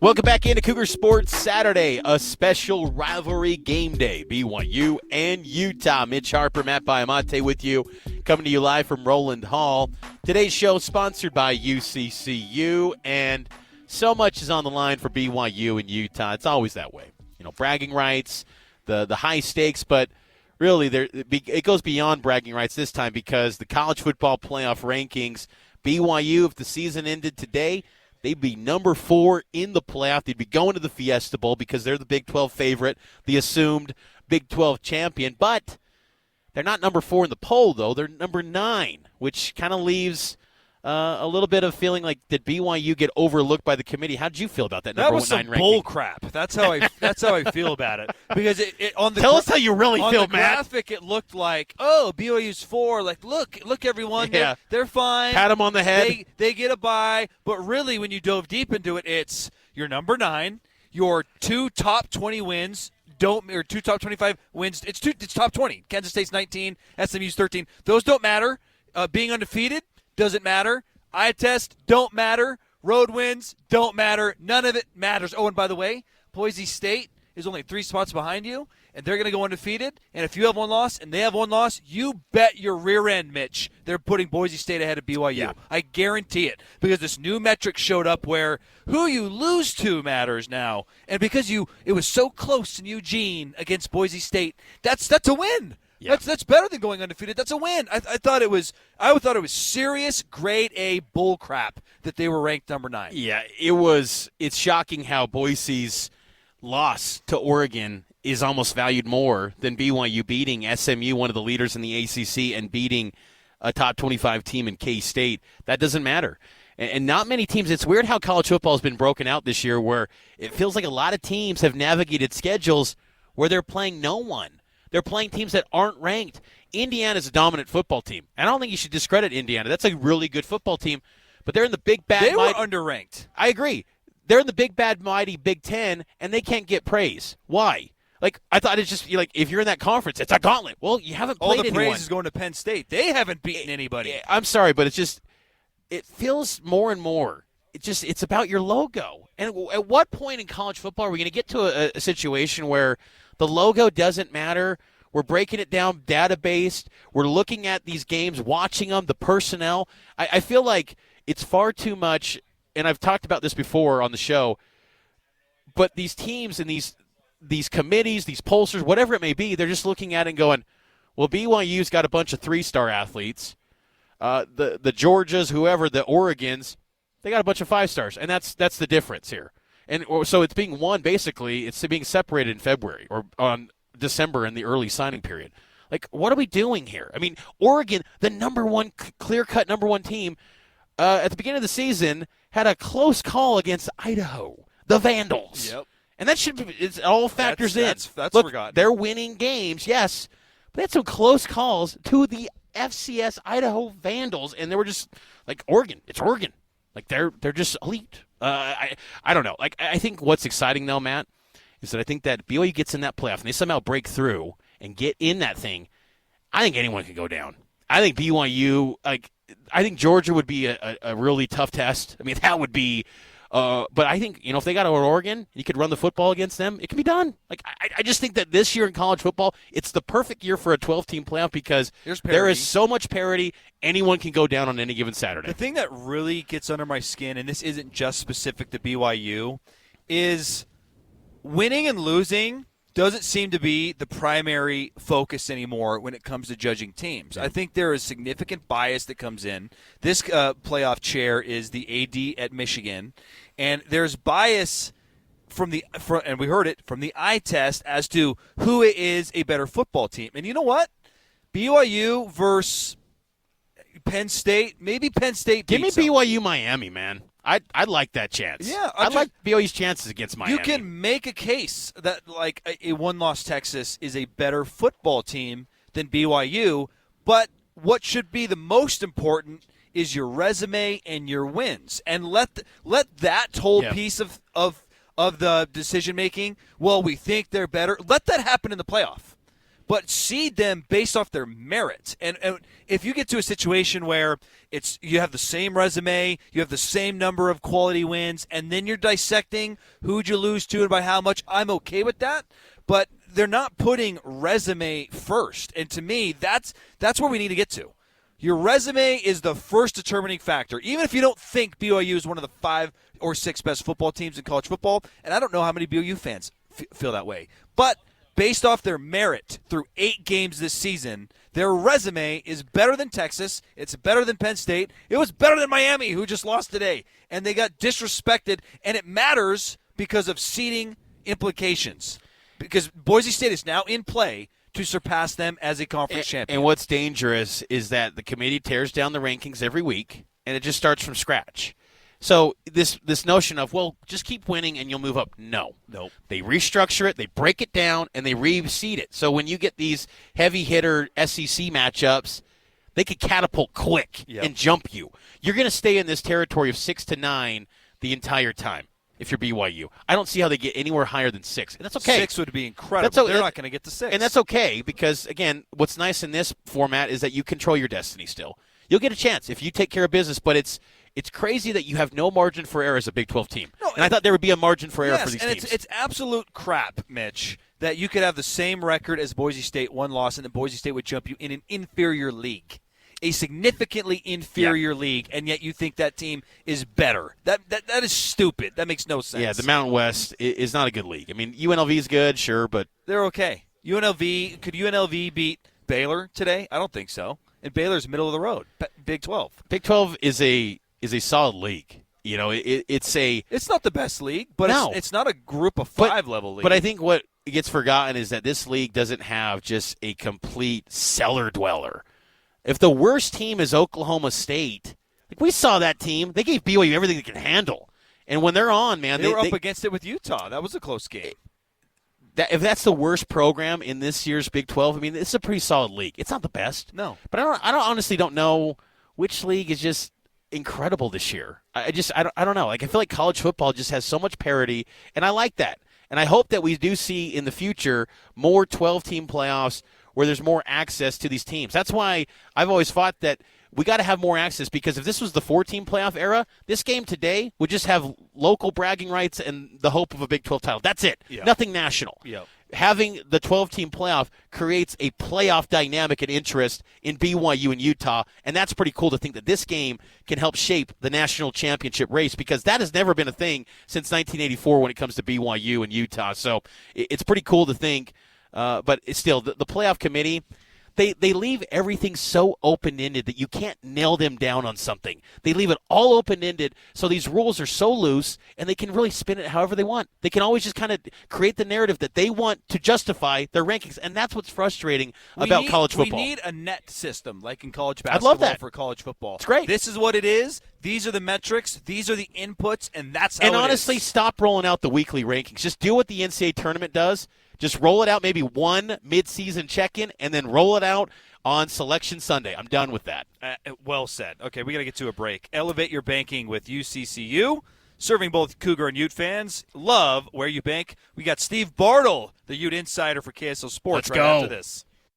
Welcome back into Cougar Sports Saturday, a special rivalry game day. BYU and Utah. Mitch Harper, Matt Baiamonte with you, coming to you live from Roland Hall. Today's show sponsored by UCCU, and so much is on the line for BYU and Utah. It's always that way. You know, bragging rights, the high stakes, but really it goes beyond bragging rights this time because the college football playoff rankings, BYU, if the season ended today, they'd be number 4 in the playoff. They'd be going to the Fiesta Bowl because they're the Big 12 favorite, the assumed Big 12 champion. But they're not number 4 in the poll, though. They're number 9, which kind of leaves a little bit of feeling like, did BYU get overlooked by the committee? How did you feel about that number 9 ranking? That was some bull crap. That's how I feel about it. Because Tell us how you really feel, Matt. On the graphic, it looked like, oh, BYU's 4. Like, look, everyone, yeah. they're fine. Pat them on the head. They get a bye. But really, when you dove deep into it, it's your number 9, your 2 top 20 wins. Or 2 top 25 wins. It's top 20. Kansas State's 19, SMU's 13. Those don't matter. Being undefeated doesn't matter. Eye test don't matter. Road wins don't matter. None of it matters. Oh, and by the way, Boise State is only 3 spots behind you, and they're going to go undefeated. And if you have 1 loss and they have 1 loss, you bet your rear end, Mitch, they're putting Boise State ahead of BYU. Yeah. I guarantee it, because this new metric showed up where who you lose to matters now. And because it was so close in Eugene against Boise State, that's a win. Yeah. That's better than going undefeated. That's a win. I thought it was serious grade A bull crap that they were ranked number 9. Yeah, it's shocking how Boise's loss to Oregon is almost valued more than BYU beating SMU, one of the leaders in the ACC, and beating a top 25 team in K-State. That doesn't matter. And not many teams. It's weird how college football has been broken out this year, where it feels like a lot of teams have navigated schedules where they're playing no one. They're playing teams that aren't ranked. Indiana's a dominant football team. I don't think you should discredit Indiana. That's a really good football team. But they're in the big, bad, They were underranked. I agree. They're in the big, bad, mighty Big Ten, and they can't get praise. Why? Like, I thought it's just, like, if you're in that conference, it's a gauntlet. Well, you haven't played anyone. All the praise is going to Penn State. They haven't beaten anybody. I'm sorry, but it feels more and more. It's about your logo. And at what point in college football are we going to get to a situation where the logo doesn't matter? We're breaking it down database. We're looking at these games, watching them, the personnel. I feel like it's far too much, and I've talked about this before on the show, but these teams and these committees, these pollsters, whatever it may be, they're just looking at it and going, well, BYU's got a bunch of 3-star athletes. The Georgias, whoever, the Oregons, they got a bunch of 5-stars, and that's the difference here. And so it's being won, basically, it's being separated in February or on December in the early signing period. Like, what are we doing here? I mean, Oregon, the number 1, clear-cut number 1 team, at the beginning of the season, had a close call against Idaho, the Vandals. Yep. And that it all factors in. That's Look, forgotten. They're winning games, yes, but they had some close calls to the FCS Idaho Vandals, and they were just like, Oregon, it's Oregon. Like, they're just elite. I don't know. Like, I think what's exciting, though, Matt, is that I think that BYU gets in that playoff and they somehow break through and get in that thing. I think anyone can go down. I think BYU, I think Georgia would be a really tough test. I mean, that would be but I think, if they got over Oregon, you could run the football against them, it can be done. Like, I just think that this year in college football, it's the perfect year for a 12-team playoff because there is so much parity. Anyone can go down on any given Saturday. The thing that really gets under my skin, and this isn't just specific to BYU, is winning and losing doesn't seem to be the primary focus anymore when it comes to judging teams. I think there is significant bias that comes in. This playoff chair is the AD at Michigan, and there's bias and we heard it from the eye test as to who is a better football team. And you know what? BYU versus Penn State, maybe Penn State Give me beats them. BYU Miami, man. I'd like that chance. Yeah, I'd like BYU's chances against Miami. You can make a case that like a one-loss Texas is a better football team than BYU, but what should be the most important is your resume and your wins, and let that whole piece of the decision making. Well, we think they're better. Let that happen in the playoff. but seed them based off their merit. And if you get to a situation where you have the same resume, you have the same number of quality wins, and then you're dissecting who'd you lose to and by how much, I'm okay with that. But they're not putting resume first. And to me, that's where we need to get to. Your resume is the first determining factor. Even if you don't think BYU is one of the 5 or 6 best football teams in college football, and I don't know how many BYU fans feel that way, but based off their merit through 8 games this season, their resume is better than Texas. It's better than Penn State. It was better than Miami, who just lost today. And they got disrespected, and it matters because of seeding implications. Because Boise State is now in play to surpass them as a conference champion. And what's dangerous is that the committee tears down the rankings every week, and it just starts from scratch. So this notion of, well, just keep winning and you'll move up. No. Nope. They restructure it, they break it down, and they reseed it. So when you get these heavy hitter SEC matchups, they could catapult quick and jump you. You're going to stay in this territory of 6 to 9 the entire time if you're BYU. I don't see how they get anywhere higher than 6, and that's okay. 6 would be incredible. They're not going to get to 6. And that's okay because, again, what's nice in this format is that you control your destiny still. You'll get a chance if you take care of business, but it's crazy that you have no margin for error as a Big 12 team. No, and I thought there would be a margin for error for these teams. It's absolute crap, Mitch, that you could have the same record as Boise State, 1 loss, and then Boise State would jump you in an inferior league, a significantly inferior league, and yet you think that team is better. That is stupid. That makes no sense. Yeah, the Mountain West is not a good league. I mean, UNLV is good, sure, but they're okay. Could UNLV beat Baylor today? I don't think so. And Baylor's middle of the road. Big 12. Big 12 is a solid league. You know, it's not the best league, but it's not a group of 5 level league. But I think what gets forgotten is that this league doesn't have just a complete cellar dweller. If the worst team is Oklahoma State, like we saw that team, they gave BYU everything they can handle. And when they're on, man, they were up against it with Utah. That was a close game. If that's the worst program in this year's Big 12, I mean, it's a pretty solid league. It's not the best. No. But I honestly don't know which league is just incredible this year. I don't know. Like, I feel like college football just has so much parity, and I like that. And I hope that we do see in the future more 12-team playoffs where there's more access to these teams. That's why I've always fought that we got to have more access, because if this was the 4-team playoff era, this game today would just have local bragging rights and the hope of a Big 12 title. That's it. Yeah. Nothing national. Yeah. Having the 12-team playoff creates a playoff dynamic and interest in BYU and Utah, and that's pretty cool to think that this game can help shape the national championship race, because that has never been a thing since 1984 when it comes to BYU and Utah. So it's pretty cool to think, but it's still, the playoff committee, They leave everything so open-ended that you can't nail them down on something. They leave it all open-ended, so these rules are so loose, and they can really spin it however they want. They can always just kind of create the narrative that they want to justify their rankings, and that's what's frustrating about college football. We need a net system like in college basketball. I'd love that for college football. It's great. This is what it is. These are the metrics. These are the inputs, and that's how it is. And honestly, stop rolling out the weekly rankings. Just do what the NCAA tournament does. Just roll it out, maybe one mid-season check-in, and then roll it out on Selection Sunday. I'm done with that. Well said. Okay, we got to get to a break. Elevate your banking with UCCU. Serving both Cougar and Ute fans. Love where you bank. We got Steve Bartle, the Ute insider for KSL Sports, Let's right go. after this.